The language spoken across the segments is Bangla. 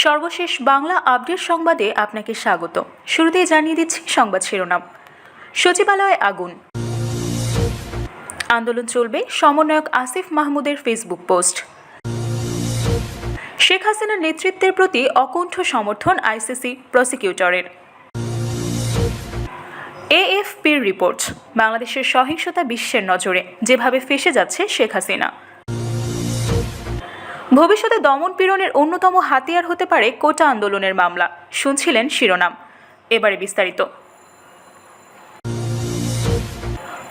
সর্বশেষ বাংলা আপডেট সংবাদে আপনাকে স্বাগত। শুরুতেই জানিয়ে দিচ্ছি সংবাদ শিরোনাম। সচিবালয়ে আগুন, আন্দোলন চলবে, সমন্বয়ক আসিফ মাহমুদের ফেসবুক পোস্ট। শেখ হাসিনার নেতৃত্বের প্রতি অকুণ্ঠ সমর্থন আইসিসি প্রসিকিউটরের। এএফপির রিপোর্ট, বাংলাদেশের সহিংসতা বিশ্বের নজরে, যেভাবে ফেঁসে যাচ্ছে শেখ হাসিনা। ভবিষ্যতে দমন পীড়নের অন্যতম হাতিয়ার হতে পারে কোটা আন্দোলনের মামলা। শুনছিলেন শিরোনাম, এবারে বিস্তারিত।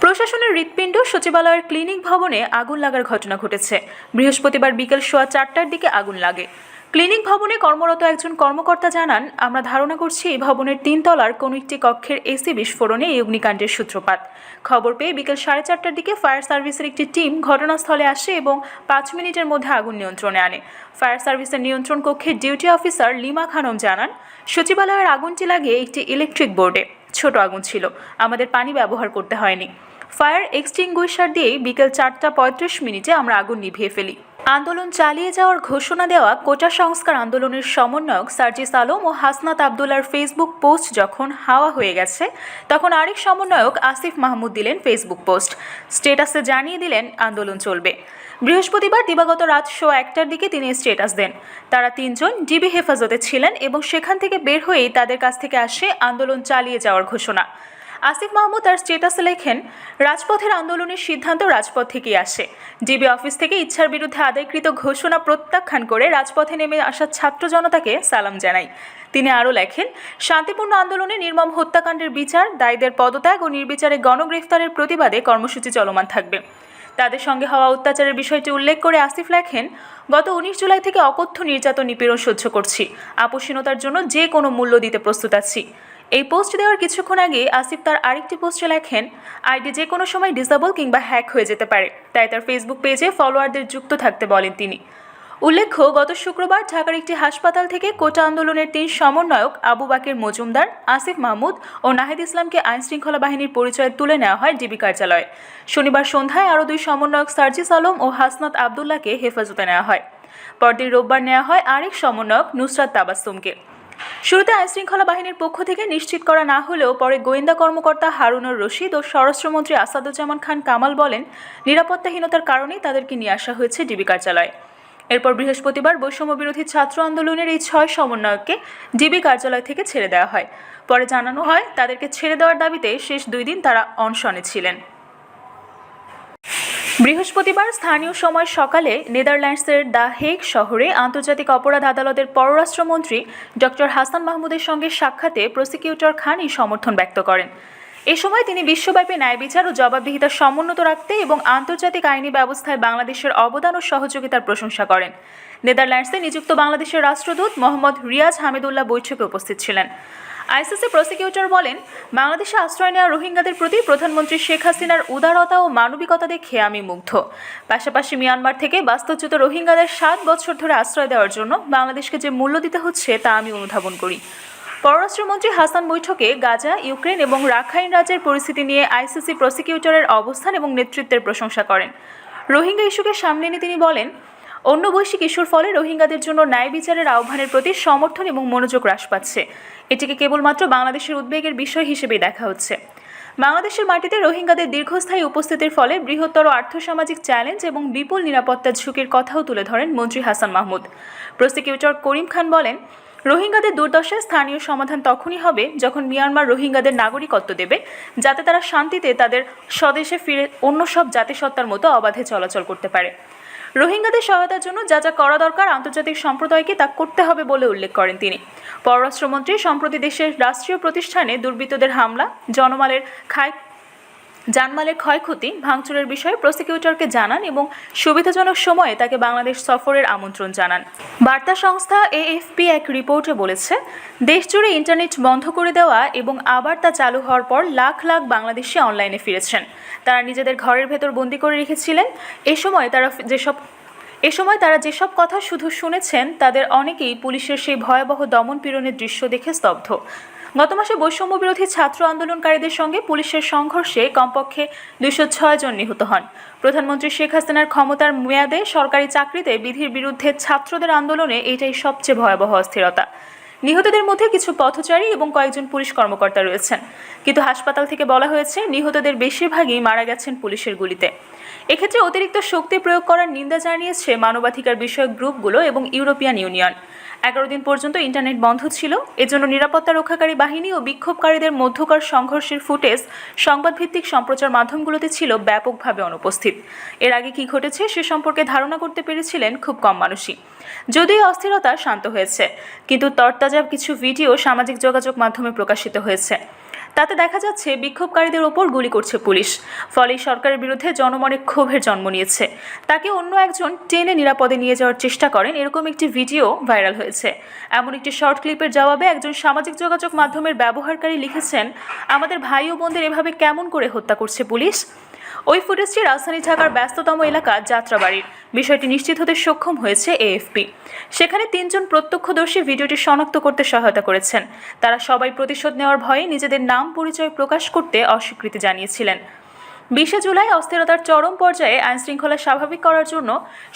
প্রশাসনের হৃৎপিণ্ড সচিবালয়ের ক্লিনিক ভবনে আগুন লাগার ঘটনা ঘটেছে। বৃহস্পতিবার বিকেল 4:15টার দিকে আগুন লাগে। ক্লিনিক ভবনে কর্মরত একজন কর্মকর্তা জানান, আমরা ধারণা করছি এই ভবনের 3 তলার কোনো একটি কক্ষের এসি বিস্ফোরণে এই অগ্নিকাণ্ডের সূত্রপাত। খবর পেয়ে বিকেল 4:30টার দিকে ফায়ার সার্ভিসের একটি টিম ঘটনাস্থলে আসে এবং 5 মিনিটের মধ্যে আগুন নিয়ন্ত্রণে আনে। ফায়ার সার্ভিসের নিয়ন্ত্রণ কক্ষের ডিউটি অফিসার লিমা খানম জানান, সচিবালয়ের আগুনটি লাগে একটি ইলেকট্রিক বোর্ডে। ছোট আগুন ছিল, আমাদের পানি ব্যবহার করতে হয়নি। ফায়ার এক্সটিংগুইশার দিয়েই বিকেল 4:35 আমরা আগুন নিভিয়ে ফেলি। আন্দোলন চালিয়ে যাওয়ার ঘোষণা দেওয়া কোটা সংস্কার আন্দোলনের সমন্বয়ক সার্জিস আলম ও হাসনাত আবদুল্লার ফেসবুক পোস্ট যখন হাওয়া হয়ে গেছে, তখন আরেক সমন্বয়ক আসিফ মাহমুদ দিলেন ফেসবুক পোস্ট। স্ট্যাটাসে জানিয়ে দিলেন আন্দোলন চলবে। বৃহস্পতিবার দিবাগত রাত 1:15টার দিকে তিনি স্ট্যাটাস দেন। তারা 3 জন ডিবি হেফাজতে ছিলেন এবং সেখান থেকে বের হয়েই তাদের কাছ থেকে আসে আন্দোলন চালিয়ে যাওয়ার ঘোষণা। আসিফ মাহমুদ তার স্ট্যাটাসে লেখেন, রাজপথের আন্দোলনের সিদ্ধান্ত রাজপথ থেকেই আসে। ডিবি অফিস থেকে ইচ্ছার বিরুদ্ধে আদায়কৃত ঘোষণা প্রত্যাখ্যান করে রাজপথে নেমে আসা ছাত্র জনতাকে সালাম জানাই। তিনি আরও লেখেন, শান্তিপূর্ণ আন্দোলনে নির্মম হত্যাকাণ্ডের বিচার, দায়ীদের পদত্যাগ ও নির্বিচারে গণগ্রেফতারের প্রতিবাদে কর্মসূচি চলমান থাকবে। তাদের সঙ্গে হওয়া অত্যাচারের বিষয়টি উল্লেখ করে আসিফ লেখেন, গত 19 জুলাই থেকে অকথ্য নির্যাতন নিপীড়ন সহ্য করছি। আপোষহীনতার জন্য যে কোনো মূল্য দিতে প্রস্তুত আছি। এই পোস্ট দেওয়ার কিছুক্ষণ আগে আসিফ তার আরেকটি পোস্টে লেখেন, আইডি যে কোনো সময় ডিসেবল কিংবা হ্যাক হয়ে যেতে পারে, তাই তার ফেসবুক পেজে ফলোয়ারদের যুক্ত থাকতে বলেন তিনি। উল্লেখ্য, গত শুক্রবার ঢাকার একটি হাসপাতাল থেকে কোটা আন্দোলনের 3 সমন্বয়ক আবু বাকের মজুমদার, আসিফ মাহমুদ ও নাহিদ ইসলামকে আইনশৃঙ্খলা বাহিনীর পরিচয়ে তুলে নেওয়া হয় ডিবি কার্যালয়ে। শনিবার সন্ধ্যায় আরও 2 সমন্বয়ক সার্জিস আলম ও হাসনাত আবদুল্লাহকে হেফাজতে নেওয়া হয়। পরদিন রোববার নেওয়া হয় আরেক সমন্বয়ক নুসরাত তাবাসসুমকে। শুরুতে আইনশৃঙ্খলা বাহিনীর পক্ষ থেকে নিশ্চিত করা না হলেও পরে গোয়েন্দা কর্মকর্তা হারুনুর রশিদ ও স্বরাষ্ট্রমন্ত্রী আসাদুজ্জামান খান কামাল বলেন, নিরাপত্তাহীনতার কারণেই তাদেরকে নিয়ে আসা হয়েছে ডিবি কার্যালয়ে। এরপর বৃহস্পতিবার বৈষম্য বিরোধী ছাত্র আন্দোলনের এই 6 সমন্বয়ককে ডিবি কার্যালয় থেকে ছেড়ে দেওয়া হয়। পরে জানানো হয়, তাদেরকে ছেড়ে দেওয়ার দাবিতে শেষ 2 দিন তারা অনশনে ছিলেন। বৃহস্পতিবার স্থানীয় সময় সকালে নেদারল্যান্ডসের দ্য হেগ শহরে আন্তর্জাতিক অপরাধ আদালতের পররাষ্ট্রমন্ত্রী ডক্টর হাসান মাহমুদের সঙ্গে সাক্ষাতে প্রসিকিউটর খান এই সমর্থন ব্যক্ত করেন। এ সময় তিনি বিশ্বব্যাপী ন্যায় বিচার ও জবাবদিহিতা সমুন্নত রাখতে এবং আন্তর্জাতিক আইনি ব্যবস্থায় বাংলাদেশের অবদান ও সহযোগিতার প্রশংসা করেন। নেদারল্যান্ডসে নিযুক্ত বাংলাদেশের রাষ্ট্রদূত মোহাম্মদ রিয়াজ হামিদুল্লাহ বৈঠকে উপস্থিত ছিলেন। আইসিসি প্রসিকিউটর বলেন, বাংলাদেশে আশ্রয় নেওয়া রোহিঙ্গাদের প্রতি প্রধানমন্ত্রী শেখ হাসিনার উদারতা ও মানবিকতা দেখে আমি মুগ্ধ। পাশাপাশি মিয়ানমার থেকে বাস্তুচ্যুত রোহিঙ্গাদের 7 বছর ধরে আশ্রয় দেওয়ার জন্য বাংলাদেশকে যে মূল্য দিতে হচ্ছে তা আমি অনুধাবন করি। পররাষ্ট্রমন্ত্রী হাসান বৈঠকে গাজা, ইউক্রেন এবং রাখাইন রাজ্যের পরিস্থিতি নিয়ে আইসিসি প্রসিকিউটরের অবস্থান এবং নেতৃত্বের প্রশংসা করেন। রোহিঙ্গা ইস্যুকে সামনে এনে তিনি বলেন, অন্য বৈশ্বিক ইস্যুর ফলে রোহিঙ্গাদের জন্য ন্যায় বিচারের আহ্বানের প্রতি সমর্থন এবং মনোযোগ হ্রাস পাচ্ছে। এটিকে কেবলমাত্র বাংলাদেশের উদ্বেগের বিষয় হিসেবেই দেখা হচ্ছে। বাংলাদেশের মাটিতে রোহিঙ্গাদের দীর্ঘস্থায়ী উপস্থিতির ফলে বৃহত্তর আর্থসামাজিক চ্যালেঞ্জ এবং বিপুল নিরাপত্তার ঝুঁকির কথাও তুলে ধরেন মন্ত্রী হাসান মাহমুদ। প্রসিকিউটর করিম খান বলেন, রোহিঙ্গাদের দুর্দশার স্থানীয় সমাধান তখনই হবে যখন মিয়ানমার রোহিঙ্গাদের নাগরিকত্ব দেবে, যাতে তারা শান্তিতে তাদের স্বদেশে ফিরে অন্য সব জাতিসত্তার মতো অবাধে চলাচল করতে পারে। রোহিঙ্গাদের সহায়তার জন্য যা যা করা দরকার আন্তর্জাতিক সম্প্রদায়কে তা করতে হবে বলে উল্লেখ করেন তিনি। পররাষ্ট্রমন্ত্রী সম্প্রতি দেশের রাষ্ট্রীয় প্রতিষ্ঠানে দুর্বৃত্তদের হামলা, জানমালের ক্ষয়ক্ষতি, ভাঙচুরের বিষয়ে প্রসিকিউটরকে জানান এবং সুবিধাজনক সময়ে তাকে বাংলাদেশ সফরের আমন্ত্রণ জানান। বার্তা সংস্থা এএফপি এক রিপোর্টে বলেছে, দেশজুড়ে ইন্টারনেট বন্ধ করে দেওয়া এবং আবার তা চালু হওয়ার পর লাখ লাখ বাংলাদেশি অনলাইনে ফিরেছেন। তারা নিজেদের ঘরের ভেতর বন্দি করে রেখেছিলেন। এ সময় তারা যেসব কথা শুধু শুনেছেন, তাদের অনেকেই পুলিশের সেই ভয়াবহ দমন পীড়নের দৃশ্য দেখে স্তব্ধ। গত মাসে বৈষম্য বিরোধী ছাত্র আন্দোলনকারীদের সঙ্গে পুলিশের সংঘর্ষে কমপক্ষে 206 জন নিহত হন। প্রধানমন্ত্রী শেখ হাসিনার ক্ষমতার মেয়াদে সরকারি চাকরিতে বিধির বিরুদ্ধে ছাত্রদের আন্দোলনে এটাই সবচেয়ে ভয়াবহ অস্থিরতা। নিহতদের মধ্যে কিছু পথচারী এবং কয়েকজন পুলিশ কর্মকর্তা রয়েছেন, কিন্তু হাসপাতাল থেকে বলা হয়েছে নিহতদের বেশিরভাগই মারা গেছেন পুলিশের গুলিতে। এক্ষেত্রে অতিরিক্ত শক্তি প্রয়োগ করার নিন্দা জানিয়েছে মানবাধিকার বিষয়ক গ্রুপগুলো এবং ইউরোপিয়ান ইউনিয়ন। 11 দিন পর্যন্ত ইন্টারনেট বন্ধ ছিল। এজন্য নিরাপত্তা রক্ষাকারী বাহিনী ও বিক্ষোভকারীদের মধ্যকার সংঘর্ষের ফুটেজ সংবাদভিত্তিক সম্প্রচার মাধ্যমগুলোতে ছিল ব্যাপকভাবে অনুপস্থিত। এর আগে কি ঘটেছে সে সম্পর্কে ধারণা করতে পেরেছিলেন খুব কম মানুষই। যদিও অস্থিরতা শান্ত হয়েছে, কিন্তু তরতাজা কিছু ভিডিও সামাজিক যোগাযোগ মাধ্যমে প্রকাশিত হয়েছে। তাতে দেখা যাচ্ছে বিক্ষোভকারীদের ওপর গুলি করছে পুলিশ। ফলে সরকারের বিরুদ্ধে জনমনে ক্ষোভের জন্ম নিয়েছে। তাকে অন্য একজন টেনে নিরাপদে নিয়ে যাওয়ার চেষ্টা করেন, এরকম একটি ভিডিও ভাইরাল হয়েছে। এমন একটি শর্ট ক্লিপের জবাবে একজন সামাজিক যোগাযোগ মাধ্যমের ব্যবহারকারী লিখেছেন, আমাদের ভাই ও বোনদের এভাবে কেমন করে হত্যা করছে পুলিশ। ওই ফুটেজটি রাজধানী ঢাকার ব্যস্ততম এলাকা যাত্রাবাড়ির। বিষয়টি নিশ্চিত হতে সক্ষম হয়েছে এএফপি। সেখানে 3 জন প্রত্যক্ষদর্শী ভিডিওটি শনাক্ত করতে সহায়তা করেছেন। তারা সবাই প্রতিশোধ নেওয়ার ভয়ে নিজেদের নাম পরিচয় প্রকাশ করতে অস্বীকৃতি জানিয়েছিলেন। 20 জুলাই অস্থিরতার চরম পর্যায়ে আইনশৃঙ্খলা স্বাভাবিক করার জন্য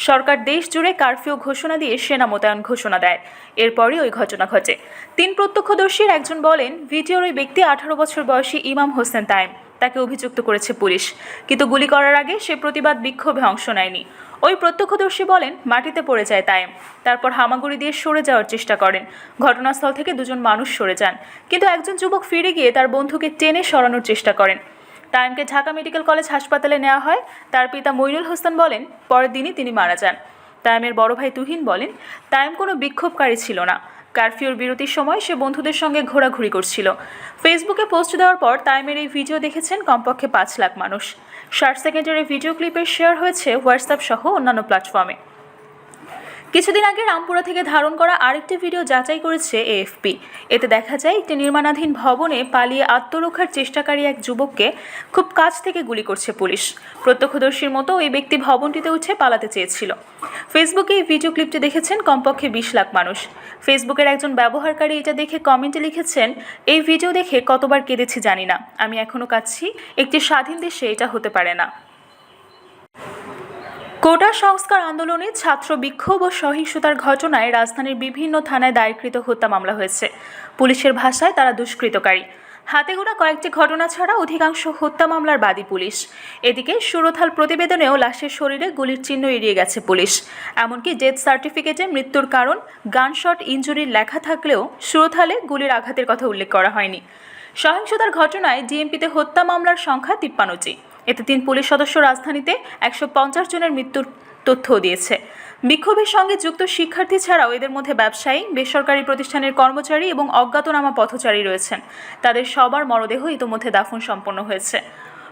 সরকার দেশ জুড়ে কারফিউ ঘোষণা দিয়ে সেনা মোতায়েন ঘোষণা দেয়। এরপরই ওই ঘটনা ঘটে। 3 প্রত্যক্ষদর্শীর একজন বলেন, ভিডিওর ওই ব্যক্তি 18 বছর বয়সী ইমাম হোসেন তাইম। তাকে অভিযুক্ত করেছে পুলিশ, কিন্তু গুলি করার আগে সে প্রতিবাদ বিক্ষোভে অংশ নেয়নি। ওই প্রত্যক্ষদর্শী বলেন, মাটিতে পড়ে যায় তাইম, তারপর হামাগুড়ি দিয়ে সরে যাওয়ার চেষ্টা করেন। ঘটনাস্থল থেকে 2 জন মানুষ সরে যান, কিন্তু একজন যুবক ফিরে গিয়ে তার বন্ধুকে টেনে সরানোর চেষ্টা করেন। তাইমকে ঢাকা মেডিকেল কলেজ হাসপাতালে নেওয়া হয়। তার পিতা মইনুল হোসেন বলেন, পরের দিনই তিনি মারা যান। তাইমের বড় ভাই তুহিন বলেন, তাইম কোনো বিক্ষোভকারী ছিল না। কারফিউর বিরতির সময় সে বন্ধুদের সঙ্গে ঘোরাঘুরি করছিল। ফেসবুকে পোস্ট দেওয়ার পর তাইমের এই ভিডিও দেখেছেন কমপক্ষে 5 লাখ মানুষ। 60 সেকেন্ডের এই ভিডিও ক্লিপের শেয়ার হয়েছে হোয়াটসঅ্যাপ সহ অন্যান্য প্ল্যাটফর্মে। কিছুদিন আগে রামপুরা থেকে ধারণ করা আরেকটি ভিডিও যাচাই করেছে এএফপি। এতে দেখা যায় একটি নির্মাণাধীন ভবনে পালিয়ে আত্মরক্ষার চেষ্টাকারী এক যুবককে খুব কাছ থেকে গুলি করছে পুলিশ। প্রত্যক্ষদর্শীর মতো ওই ব্যক্তি ভবনটিতে উঠে পালাতে চেয়েছিল। ফেসবুকে এই ভিডিও ক্লিপটি দেখেছেন কমপক্ষে 20 লাখ মানুষ। ফেসবুকের একজন ব্যবহারকারী এটা দেখে কমেন্টে লিখেছেন, এই ভিডিও দেখে কতবার কেঁদেছি জানি না, আমি এখনও কাঁদছি। একটি স্বাধীন দেশে এটা হতে পারে না। কোটা সংস্কার আন্দোলনে ছাত্র বিক্ষোভ ও সহিংসতার ঘটনায় রাজধানীর বিভিন্ন থানায় দায়েরকৃত হত্যা মামলা হয়েছে। পুলিশের ভাষায় তারা দুষ্কৃতকারী। হাতে গোনা কয়েকটি ঘটনা ছাড়া অধিকাংশ হত্যা মামলার বাদী পুলিশ। এদিকে সুরথাল প্রতিবেদনেও লাশের শরীরে গুলির চিহ্ন এড়িয়ে গেছে পুলিশ। এমনকি ডেথ সার্টিফিকেটে মৃত্যুর কারণ গানশট ইনজুরির লেখা থাকলেও সুরথালে গুলির আঘাতের কথা উল্লেখ করা হয়নি। সহিংসতার ঘটনায় ডিএমপিতে হত্যা মামলার সংখ্যা 53টি। এতে 3 পুলিশ সদস্য রাজধানীতে 150 জনের মৃত্যুর তথ্যও দিয়েছে। বিক্ষোভের সঙ্গে যুক্ত শিক্ষার্থী ছাড়াও এদের মধ্যে ব্যবসায়ী, বেসরকারি প্রতিষ্ঠানের কর্মচারী এবং অজ্ঞাতনামা পথচারী রয়েছেন। তাদের সবার মরদেহ ইতোমধ্যে দাফন সম্পন্ন হয়েছে।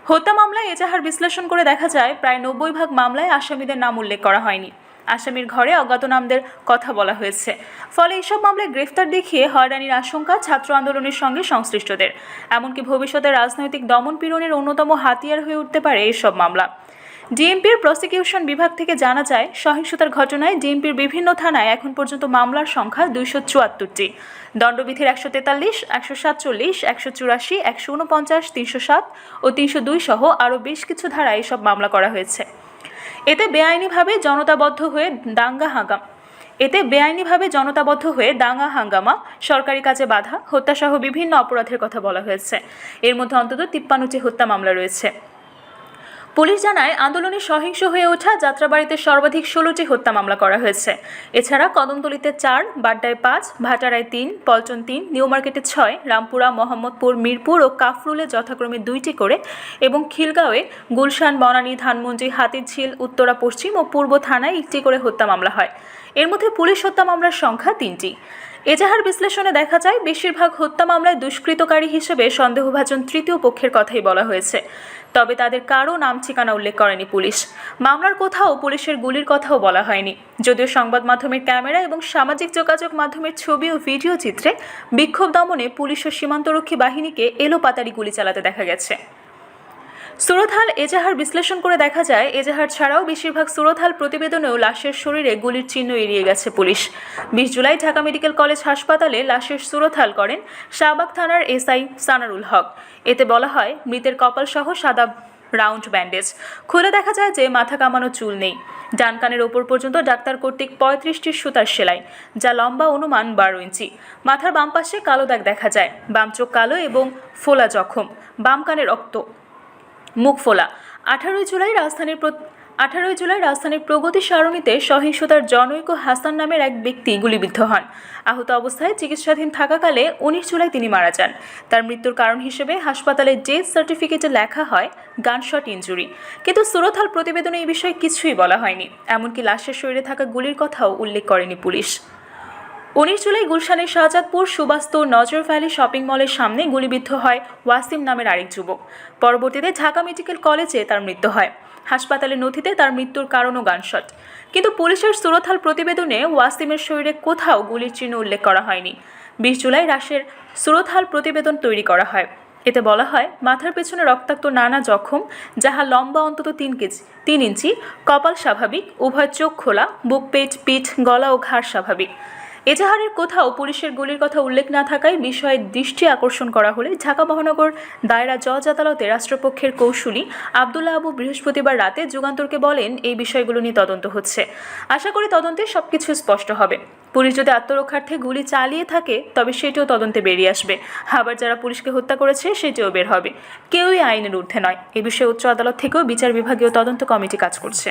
হত্যা মামলায় এজাহার বিশ্লেষণ করে দেখা যায় প্রায় 90% মামলায় আসামিদের নাম উল্লেখ করা হয়নি। আসামির ঘরে অজ্ঞাতনামদের কথা বলা হয়েছে। ফলে এসব মামলায় গ্রেফতার দেখিয়ে হয়রানির আশঙ্কা ছাত্র আন্দোলনের সঙ্গে সংশ্লিষ্টদের। এমনকি ভবিষ্যতে রাজনৈতিক দমন পীড়নের অন্যতম হাতিয়ার হয়ে উঠতে পারে এসব মামলা। ডিএমপির প্রসিকিউশন বিভাগ থেকে জানা যায়, সহিংসতার ঘটনায় ডিএমপির বিভিন্ন থানায় এখন পর্যন্ত মামলার সংখ্যা 274টি। দণ্ডবিধির 143, 147, 184, 149, 307 ও 302 সহ আরও বেশ কিছু ধারায় এসব মামলা করা হয়েছে। এতে বেআইনিভাবে জনতাবদ্ধ হয়ে দাঙ্গা হাঙ্গামা, সরকারি কাজে বাধা, হত্যাসহ বিভিন্ন অপরাধের কথা বলা হয়েছে। এর মধ্যে অন্তত 53টি হত্যা মামলা রয়েছে। পুলিশ জানায়, আন্দোলনে সহিংস হয়ে ওঠা যাত্রাবাড়িতে সর্বাধিক 16টি হত্যা মামলা করা হয়েছে। এছাড়া কদমতলীতে 4, বাড্ডায় 5, ভাটারায় 3, পল্টন 3, নিউ মার্কেটে 6, রামপুরা, মোহাম্মদপুর, মিরপুর ও কাফরুলে যথাক্রমে 2টি করে এবং খিলগাঁওয়ে, গুলশান, বনানী, ধানমন্ডি, হাতিরঝিল, উত্তরা পশ্চিম ও পূর্ব থানায় 1টি করে হত্যা মামলা হয়। এর মধ্যে পুলিশ হত্যা মামলার সংখ্যা 3টি। এজাহার বিশ্লেষণে দেখা যায়, বেশিরভাগ হত্যা মামলায় দুষ্কৃতকারী হিসেবে সন্দেহভাজন তৃতীয় পক্ষের কথাই বলা হয়েছে। তবে তাদের কারও নাম ঠিকানা উল্লেখ করেনি পুলিশ। মামলার কোথাও পুলিশের গুলির কথাও বলা হয়নি। যদিও সংবাদ মাধ্যমের ক্যামেরা এবং সামাজিক যোগাযোগ মাধ্যমের ছবি ও ভিডিও চিত্রে বিক্ষোভ দমনে পুলিশ ও সীমান্তরক্ষী বাহিনীকে এলোপাতাড়ি গুলি চালাতে দেখা গেছে। সুরতহাল এজাহার বিশ্লেষণ করে দেখা যায়, এজাহার ছাড়াও বেশিরভাগ সুরতহাল প্রতিবেদনেও লাশের শরীরে গুলির চিহ্ন এড়িয়ে গেছে police. 20 July Dhaka medical college হাসপাতালে লাশের সুরতহাল করেন শাহবাগ থানার এসআই সানারুল হক। এতে বলা হয়, মৃতের কপালসহ সাদা রাউন্ড ব্যান্ডেজ। খুলে দেখা যায় যে মাথা কামানো চুল নেই। ডান কানের ওপর পর্যন্ত ডাক্তার কর্তৃক 35টি সুতার সেলাই, যা লম্বা অনুমান 12 ইঞ্চি। মাথার বাম পাশে কালো দাগ দেখা যায়, বাম চোখ কালো এবং ফোলা জখম, বাম কানে রক্ত, মুখ ফোলা। 18 জুলাই রাজধানীর প্রগতি সারণীতে সহিংসতার জনৈক হাসান নামের এক ব্যক্তি গুলিবিদ্ধ হন। আহত অবস্থায় চিকিৎসাধীন থাকাকালে 19 জুলাই তিনি মারা যান। তার মৃত্যুর কারণ হিসেবে হাসপাতালের ডেথ সার্টিফিকেটে লেখা হয় গানশট ইনজুরি, কিন্তু সুরতহাল প্রতিবেদনে এই বিষয়ে কিছুই বলা হয়নি। এমনকি লাশের শরীরে থাকা গুলির কথাও উল্লেখ করেনি পুলিশ। 19 জুলাই গুলশানের শাহজাদপুর সুবাস্তু নজর ভ্যালি শপিং মলের সামনে গুলিবিদ্ধ হয় ওয়াসিম নামের আরেক যুবক। পরবর্তীতে ঢাকা মেডিকেল কলেজে তার মৃত্যু হয়। হাসপাতালের নথিতে তার মৃত্যুর কারণও গানশট, কিন্তু পুলিশের সুরতহাল প্রতিবেদনে ওয়াসিমের শরীরে কোথাও গুলির চিহ্ন উল্লেখ করা হয়নি। 20 জুলাই রাশের সুরতহাল প্রতিবেদন তৈরি করা হয়। এতে বলা হয়, মাথার পেছনে রক্তাক্ত নানা জখম, যাহা লম্বা অন্তত 3 ইঞ্চি, কপাল স্বাভাবিক, উভয় চোখ খোলা, বুক, পেট, পিঠ, গলা ও ঘাড় স্বাভাবিক। এজাহারের কোথাও পুলিশের গুলির কথা উল্লেখ না থাকায় বিষয়ে দৃষ্টি আকর্ষণ করা হলে ঢাকা মহানগর দায়রা জজ আদালতে রাষ্ট্রপক্ষের কৌঁসুলি আবদুল্লাহ আবু বৃহস্পতিবার রাতে যুগান্তরকে বলেন, এই বিষয়গুলো নিয়ে তদন্ত হচ্ছে। আশা করি তদন্তে সবকিছু স্পষ্ট হবে। পুলিশ যদি আত্মরক্ষার্থে গুলি চালিয়ে থাকে তবে সেটিও তদন্তে বেরিয়ে আসবে। আবার যারা পুলিশকে হত্যা করেছে সেটিও বের হবে। কেউই আইনের ঊর্ধ্বে নয়। এ বিষয়ে উচ্চ আদালত থেকেও বিচার বিভাগীয় তদন্ত কমিটি কাজ করছে।